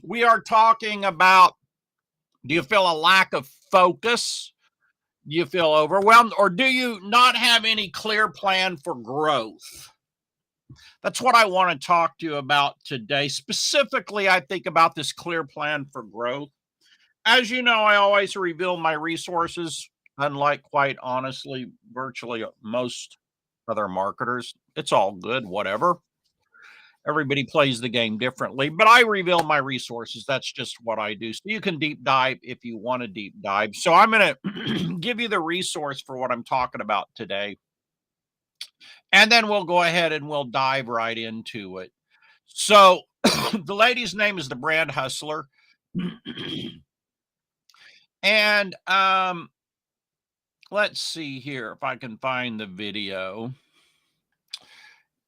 We are talking about, do you feel a lack of focus? Do you feel overwhelmed? Or do you not have any clear plan for growth? That's what I want to talk to you about today. Specifically, I think about this clear plan for growth. As you know, I always reveal my resources, unlike, quite honestly, virtually most other marketers. It's all good, whatever. Everybody plays the game differently, but I reveal my resources. That's just what I do. So you can deep dive if you want to deep dive. So I'm going to give you the resource for what I'm talking about today. And then we'll go ahead and we'll dive right into it. So the lady's name is the Brand Hustler. And let's see here if I can find the video.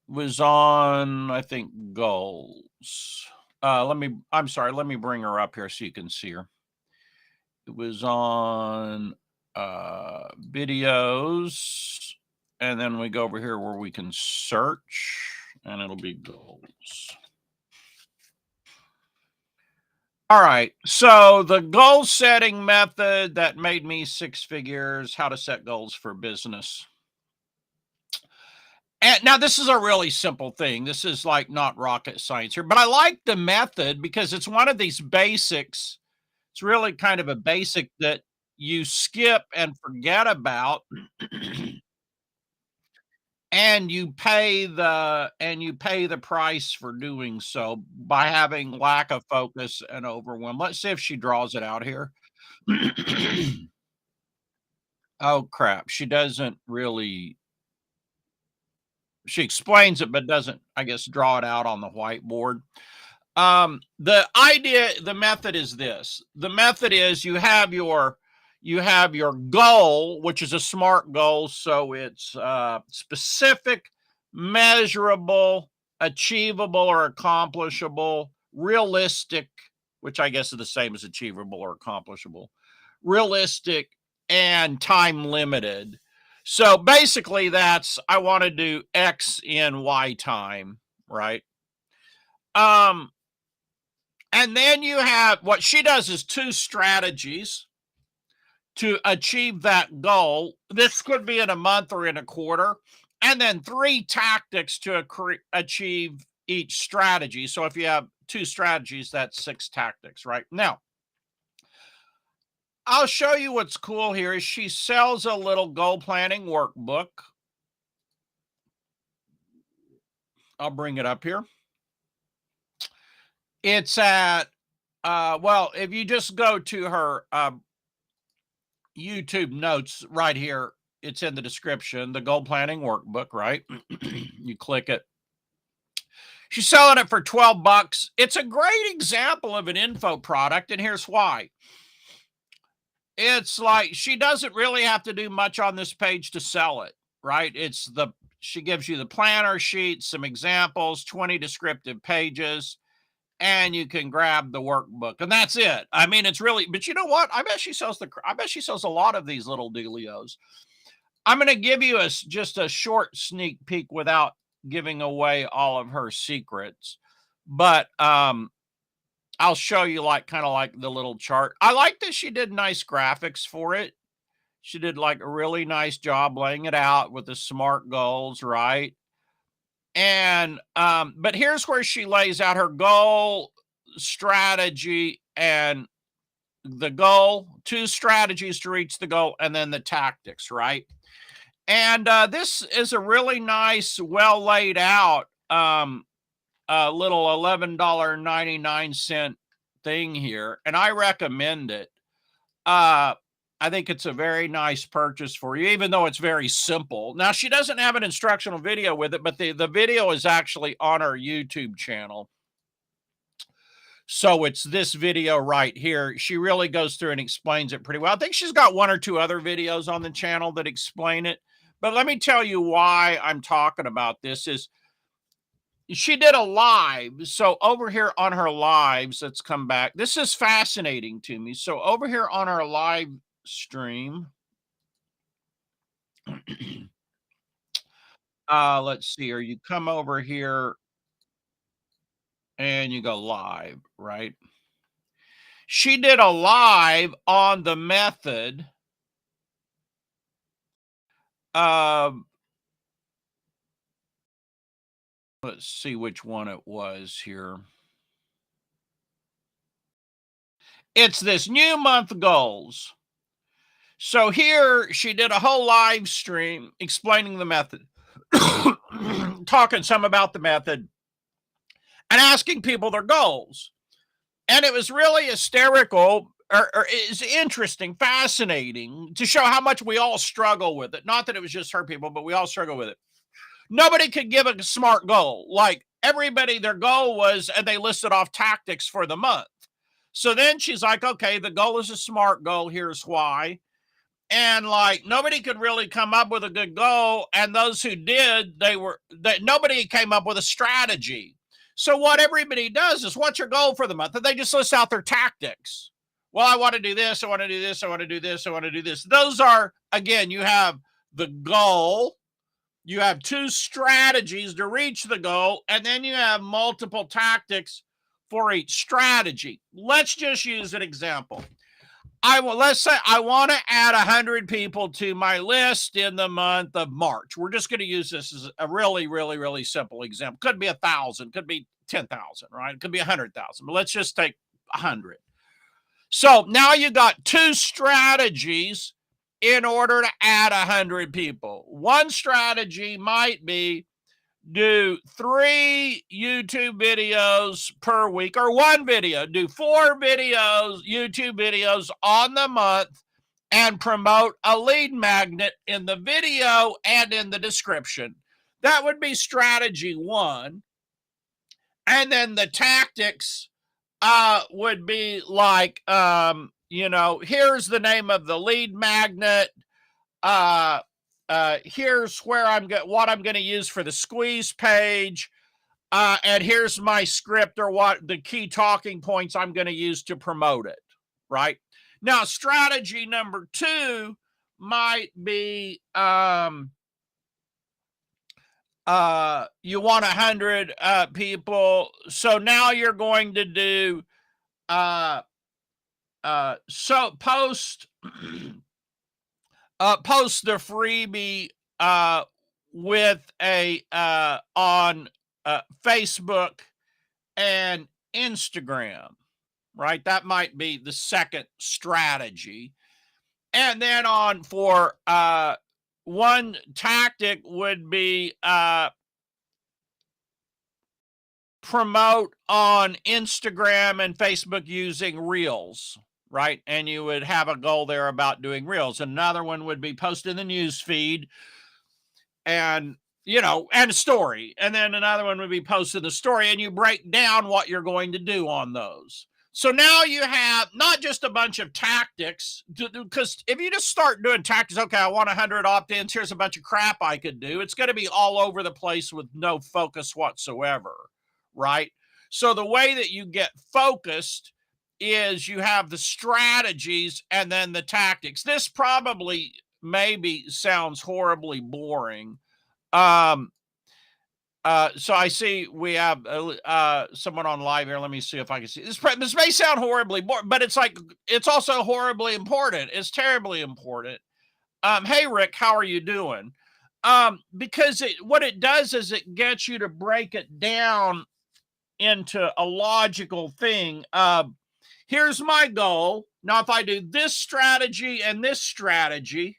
It was on, I think, goals. I'm sorry, let me bring her up here so you can see her. It was on videos, and then we go over here where we can search, and it'll be goals. All right. So the goal setting method that made me six figures, how to set goals for business. And now this is a really simple thing. This is like not rocket science here, but I like the method because it's one of these basics. It's really kind of a basic that you skip and forget about. And you pay the price for doing so by having lack of focus and overwhelm. Let's see if she draws it out here. Oh crap, she doesn't really, she explains it but doesn't, I guess, draw it out on the whiteboard. The idea, the method is this. The method is you have your goal, which is a SMART goal, so it's specific, measurable, achievable or accomplishable, realistic, which I guess is the same as achievable or accomplishable, realistic, and time limited. So basically, that's, I want to do X in Y time, right? Um, and then you have, what she does is two strategies to achieve that goal. This could be in a month or in a quarter. And then three tactics to achieve each strategy. So if you have two strategies, that's six tactics, right? Now, I'll show you what's cool here is she sells a little goal planning workbook. I'll bring it up here. It's at, well, if you just go to her YouTube notes right here, it's in the description, the goal planning workbook, right? You click it. She's selling it for 12 bucks. It's a great example of an info product, and here's why. It's like she doesn't really have to do much on this page to sell it, right? She gives you the planner sheet, some examples, 20 descriptive pages, and you can grab the workbook, and that's it. I mean, it's really, but you know what? I bet she sells a lot of these little dealios. I'm going to give you just a short sneak peek without giving away all of her secrets, but I'll show you like kind of like the little chart. I like that she did nice graphics for it. She did like a really nice job laying it out with the SMART goals, right? And but here's where she lays out her goal, strategy, and the goal, two strategies to reach the goal, and then the tactics, right? And this is a really nice, well laid out little $11.99 thing here, and I recommend it. I think it's a very nice purchase for you, even though it's very simple. Now, she doesn't have an instructional video with it, but the video is actually on her YouTube channel. So it's this video right here. She really goes through and explains it pretty well. I think she's got one or two other videos on the channel that explain it. But let me tell you why I'm talking about this is she did a live. So over here on her lives, let's come back. This is fascinating to me. So over here on our live stream, let's see here. You come over here and you go live, right? She did a live on the method. Let's see which one it was here. It's this new month goals. So here she did a whole live stream explaining the method, talking some about the method, and asking people their goals. And it was really hysterical, or it's interesting, fascinating to show how much we all struggle with it. Not that it was just her people, but we all struggle with it. Nobody could give a smart goal. Like everybody, their goal was, and they listed off tactics for the month. So then she's like, okay, the goal is a SMART goal. Here's why. And like nobody could really come up with a good goal. And those who did, nobody came up with a strategy. So what everybody does is, what's your goal for the month? And they just list out their tactics. Well, I want to do this. I want to do this. I want to do this. I want to do this. Those are, again, you have the goal. You have two strategies to reach the goal, and then you have multiple tactics for each strategy. Let's just use an example. Let's say I want to add 100 people to my list in the month of March. We're just going to use this as a really, really, really simple example. Could be 1,000, could be 10,000, right? It could be 100,000, but let's just take 100. So now you got two strategies in order to add 100 people. One strategy might be do 3 YouTube videos per week, or one video, do 4 videos, YouTube videos on the month, and promote a lead magnet in the video and in the description. That would be strategy 1. And then the tactics would be like, here's the name of the lead magnet. Here's where what I'm going to use for the squeeze page. And here's my script, or what the key talking points I'm going to use to promote it. Right now, strategy number 2 might be, you want 100 people. So now you're going to do, so post the freebie with a on Facebook and Instagram, right? That might be the second strategy. And then for one tactic would be promote on Instagram and Facebook using Reels, right? And you would have a goal there about doing Reels. Another one would be post in the news feed and, and a story. And then another one would be post in the story, and you break down what you're going to do on those. So now you have not just a bunch of tactics, because if you just start doing tactics, okay, I want 100 opt-ins, here's a bunch of crap I could do. It's going to be all over the place with no focus whatsoever, right? So the way that you get focused is you have the strategies and then the tactics. This probably maybe sounds horribly boring. So I see we have someone on live here. Let me see if I can see this. This may sound horribly boring, but it's also horribly important. It's terribly important. Hey Rick, how are you doing? Because what it does is it gets you to break it down into a logical thing. Here's my goal. Now, if I do this strategy and this strategy,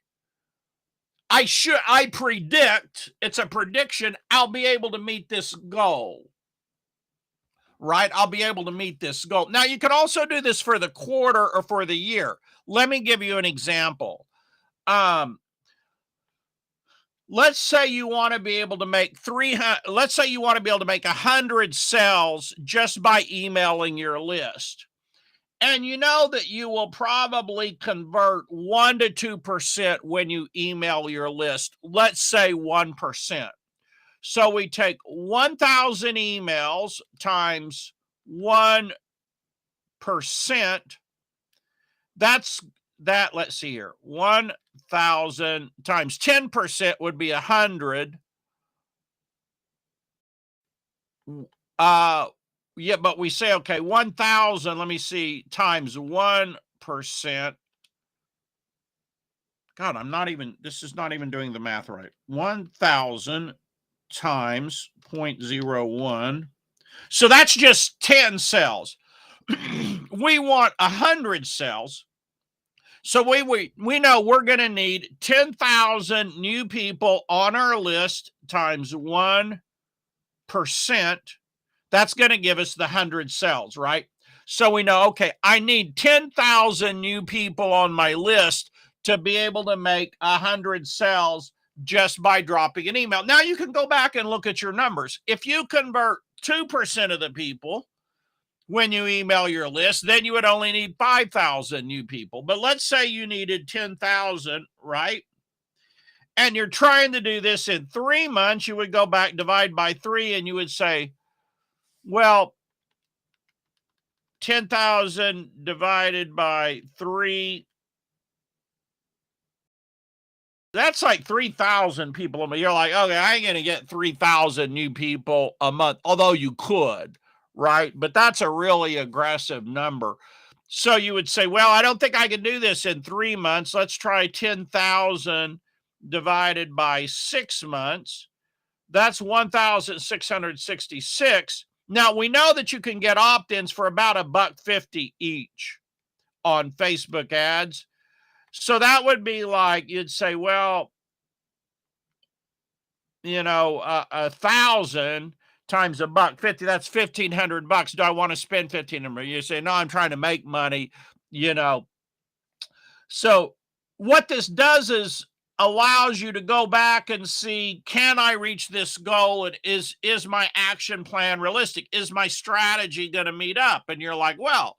I predict, it's a prediction, I'll be able to meet this goal, right? I'll be able to meet this goal. Now, you can also do this for the quarter or for the year. Let me give you an example. Let's say you want to be able to make 300, let's say you want to be able to make 100 sales just by emailing your list. And you know that you will probably convert 1 to 2% when you email your list. Let's say 1%. So we take 1,000 emails times 1%. Let's see here. 1,000 times 10% would be 100. Yeah, but we say, okay, 1,000, let me see, times 1%. God, this is not even doing the math right. 1,000 times 0.01. So that's just 10 cells. We want 100 cells. So we know we're going to need 10,000 new people on our list times 1%. That's going to give us the 100 cells, right? So we know, okay, I need 10,000 new people on my list to be able to make 100 cells just by dropping an email. Now you can go back and look at your numbers. If you convert 2% of the people when you email your list, then you would only need 5,000 new people. But let's say you needed 10,000, right? And you're trying to do this in 3 months, you would go back, divide by 3, and you would say, well, 10,000 divided by 3, that's like 3,000 people a month. You're like, okay, I ain't going to get 3,000 new people a month, although you could, right? But that's a really aggressive number. So you would say, well, I don't think I can do this in 3 months. Let's try 10,000 divided by 6 months. That's 1,666. Now, we know that you can get opt-ins for about $1.50 each on Facebook ads. So that would be like, you'd say, well, 1,000 times $1.50, that's $1,500. Do I want to spend $1,500? You say, no, I'm trying to make money, So what this does is allows you to go back and see, can I reach this goal? And is my action plan realistic? Is my strategy going to meet up? And you're like, well,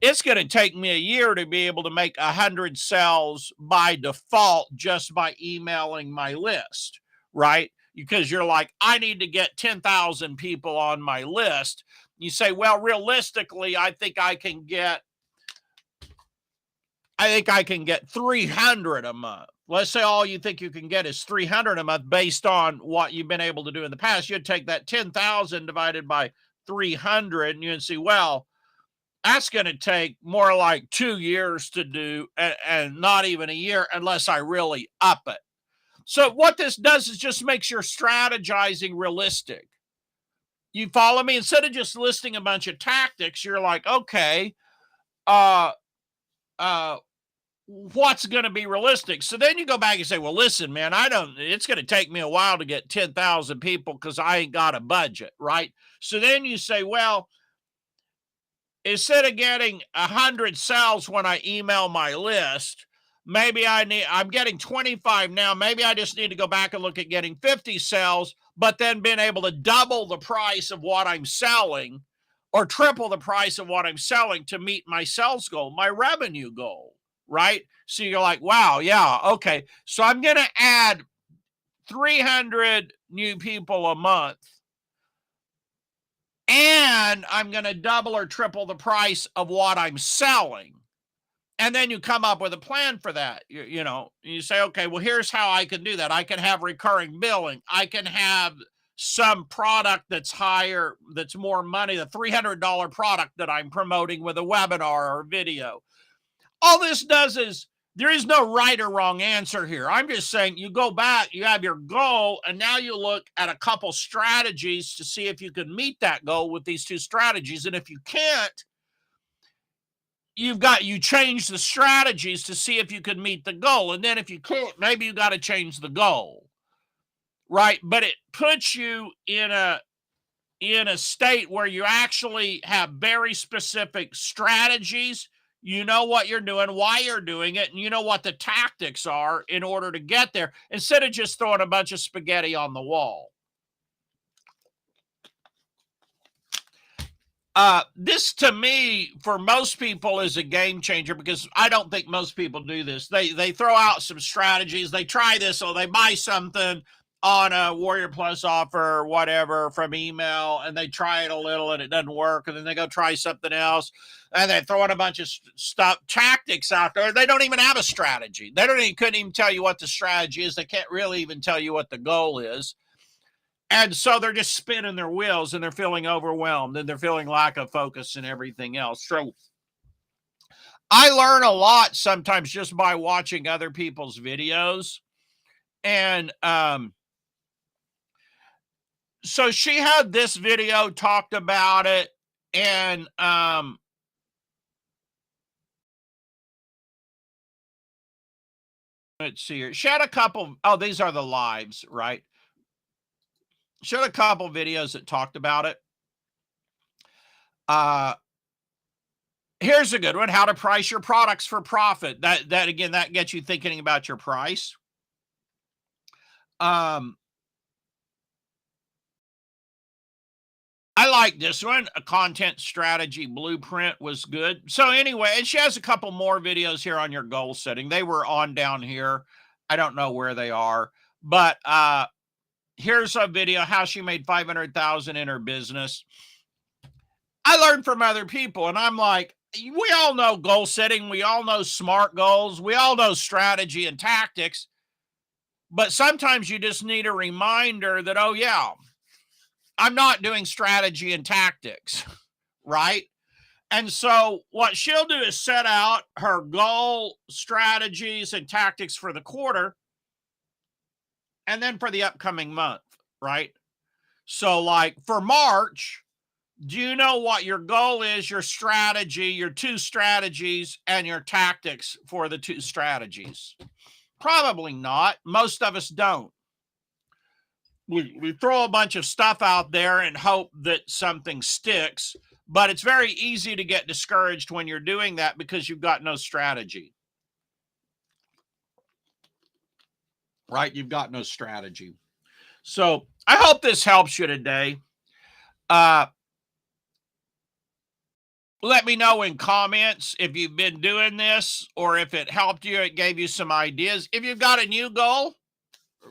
it's going to take me a year to be able to make 100 cells by default just by emailing my list, right? Because you're like, I need to get 10,000 people on my list. You say, well, realistically, I think I can get 300 a month. Let's say all you think you can get is 300 a month based on what you've been able to do in the past. You'd take that 10,000 divided by 300 and you'd see, well, that's going to take more like 2 years to do and not even a year unless I really up it. So what this does is just makes your strategizing realistic. You follow me? Instead of just listing a bunch of tactics, you're like, okay, what's going to be realistic? So then you go back and say, well, listen, man, it's going to take me a while to get 10,000 people because I ain't got a budget, right? So then you say, well, instead of getting 100 cells when I email my list, maybe I'm getting 25 now. Maybe I just need to go back and look at getting 50 cells, but then being able to double the price of what I'm selling or triple the price of what I'm selling to meet my sales goal, my revenue goal, right? So you're like, wow, yeah, okay. So I'm going to add 300 new people a month. And I'm going to double or triple the price of what I'm selling. And then you come up with a plan for that. You say, okay, well, here's how I can do that. I can have recurring billing. I can have some product that's higher, that's more money, the $300 product that I'm promoting with a webinar or video. All this does is, there is no right or wrong answer here. I'm just saying you go back, you have your goal, and now you look at a couple strategies to see if you can meet that goal with these two strategies. And if you can't, you change the strategies to see if you can meet the goal. And then if you can't, maybe you got to change the goal, right? But it puts you in a state where you actually have very specific strategies. You know what you're doing, why you're doing it, and you know what the tactics are in order to get there, instead of just throwing a bunch of spaghetti on the wall. This, to me, for most people, is a game changer because I don't think most people do this. They throw out some strategies. They try this, or they buy something on a Warrior Plus offer or whatever from email, and they try it a little and it doesn't work, and then they go try something else, and they're throwing a bunch of tactics out there. They don't even have a strategy. Couldn't even tell you what the strategy is. They can't really even tell you what the goal is. And so they're just spinning their wheels and they're feeling overwhelmed and they're feeling lack of focus and everything else. So I learn a lot sometimes just by watching other people's videos. And so she had this video, talked about it, and let's see here. She had a couple, oh, these are the lives, right? She had a couple videos that talked about it. Here's a good one: how to price your products for profit. That again, that gets you thinking about your price. I like this one. A content strategy blueprint was good. So anyway, and she has a couple more videos here on your goal setting. They were on down here. I don't know where they are, but here's a video how she made 500,000 in her business. I learned from other people, and I'm like, we all know goal setting, we all know SMART goals, we all know strategy and tactics, but sometimes you just need a reminder that, oh yeah, I'm not doing strategy and tactics, right? And so what she'll do is set out her goal, strategies, and tactics for the quarter, and then for the upcoming month, right? So like for March, do you know what your goal is, your strategy, your 2 strategies, and your tactics for the 2 strategies? Probably not. Most of us don't. We throw a bunch of stuff out there and hope that something sticks, but it's very easy to get discouraged when you're doing that because you've got no strategy, right? You've got no strategy. So I hope this helps you today. Let me know in comments if you've been doing this or if it helped you, it gave you some ideas. If you've got a new goal,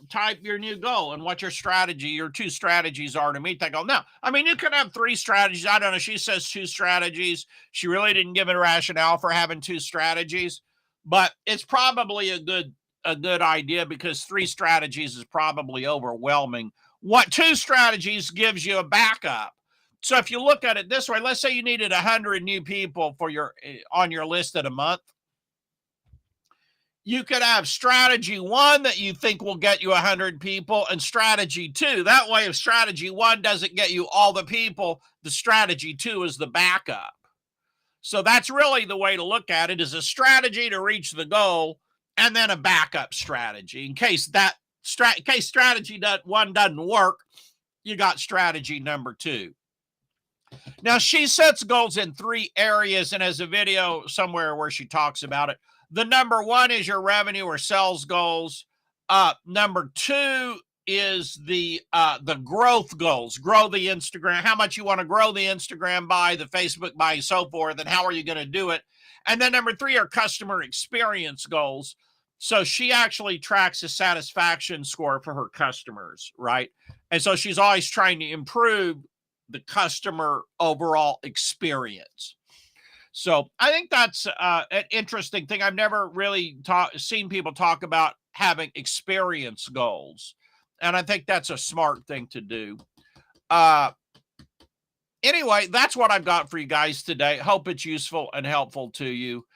type your new goal and what your strategy, your 2 strategies are to meet that goal. Now, I mean, you could have 3 strategies. I don't know. She says 2 strategies. She really didn't give a rationale for having 2 strategies, but it's probably a good idea because 3 strategies is probably overwhelming. What 2 strategies gives you a backup. So if you look at it this way, let's say you needed 100 new people for your on your list in a month. You could have strategy 1 that you think will get you 100 people and strategy 2. That way, if strategy 1 doesn't get you all the people, the strategy 2 is the backup. So that's really the way to look at it, is a strategy to reach the goal and then a backup strategy. In case strategy 1 doesn't work, you got strategy number 2. Now, she sets goals in 3 areas and has a video somewhere where she talks about it. The number 1 is your revenue or sales goals. Number 2 is the growth goals. Grow the Instagram, how much you want to grow the Instagram by, the Facebook by, and so forth, and how are you going to do it? And then number 3 are customer experience goals. So she actually tracks a satisfaction score for her customers, right? And so she's always trying to improve the customer overall experience. So I think that's an interesting thing. I've never really seen people talk about having experience goals. And I think that's a smart thing to do. Anyway, that's what I've got for you guys today. Hope it's useful and helpful to you.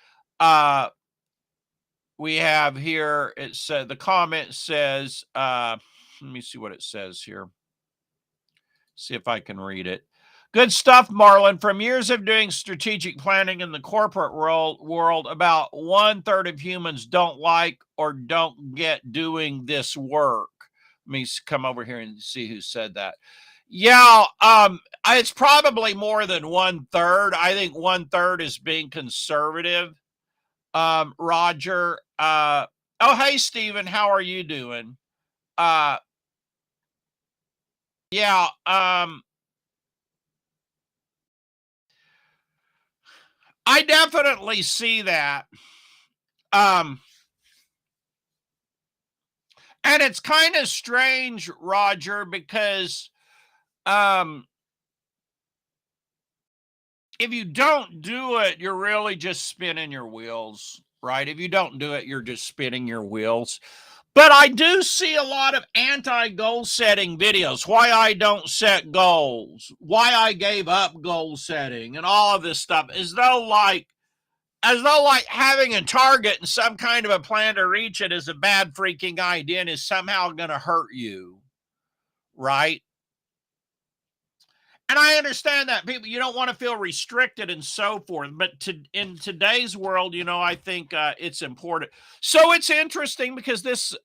We have here, it said, the comment says, let me see what it says here. See if I can read it. Good stuff, Marlon. From years of doing strategic planning in the corporate world, about 1/3 of humans don't like or don't get doing this work. Let me come over here and see who said that. Yeah, it's probably more than 1/3. I think 1/3 is being conservative. Roger. Oh, hey, Stephen, how are you doing? Yeah, I definitely see that. And it's kind of strange, Roger, because if you don't do it, you're really just spinning your wheels, right? If you don't do it, you're just spinning your wheels. But I do see a lot of anti-goal setting videos, why I don't set goals, why I gave up goal setting, and all of this stuff, as though having a target and some kind of a plan to reach it is a bad freaking idea and is somehow going to hurt you, right? And I understand that people, you don't want to feel restricted and so forth, but in today's world, I think it's important. So it's interesting because this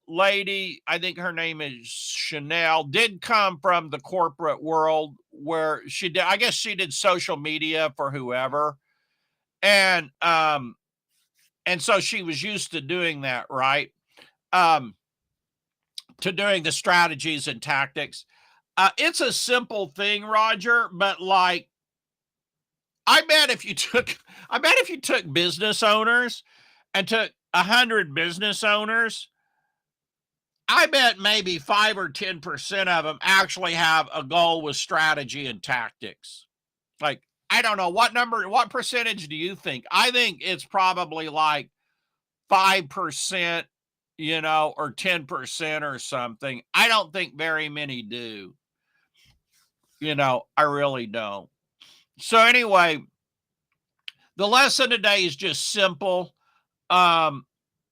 lady, I think her name is Chanel, did come from the corporate world where she did, I guess she did social media for whoever, and so she was used to doing that, right? Um, to doing the strategies and tactics. It's a simple thing, Roger, but like I bet if you took business owners and took 100 business owners, I bet maybe 5 or 10% of them actually have a goal with strategy and tactics. Like, I don't know what percentage do you think? I think it's probably like 5%, or 10% or something. I don't think very many do. I really don't. So anyway, the lesson today is just simple. Um,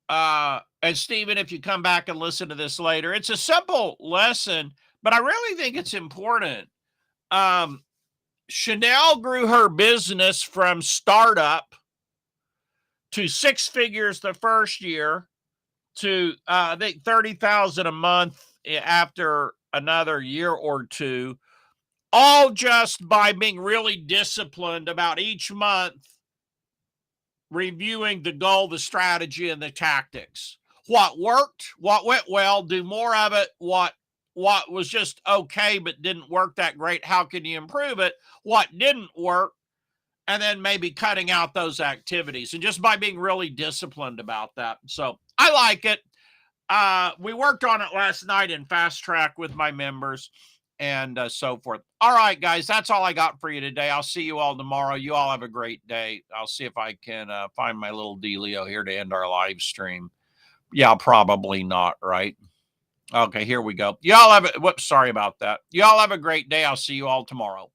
and Stephen, if you come back and listen to this later, it's a simple lesson, but I really think it's important. Chanel grew her business from startup to 6 figures the first year to I think 30,000 a month after another year or two, all just by being really disciplined about each month reviewing the goal, the strategy, and the tactics. What worked, what went well, do more of it. What was just okay but didn't work that great, how can you improve it? What didn't work, and then maybe cutting out those activities, and just by being really disciplined about that. So I like it. We worked on it last night in Fast Track with my members and so forth. All right, guys, that's all I got for you today. I'll see you all tomorrow. You all have a great day. I'll see if I can find my little dealio here to end our live stream. Yeah, probably not, right? Okay, here we go. Y'all have a, whoops, sorry about that. Y'all have a great day. I'll see you all tomorrow.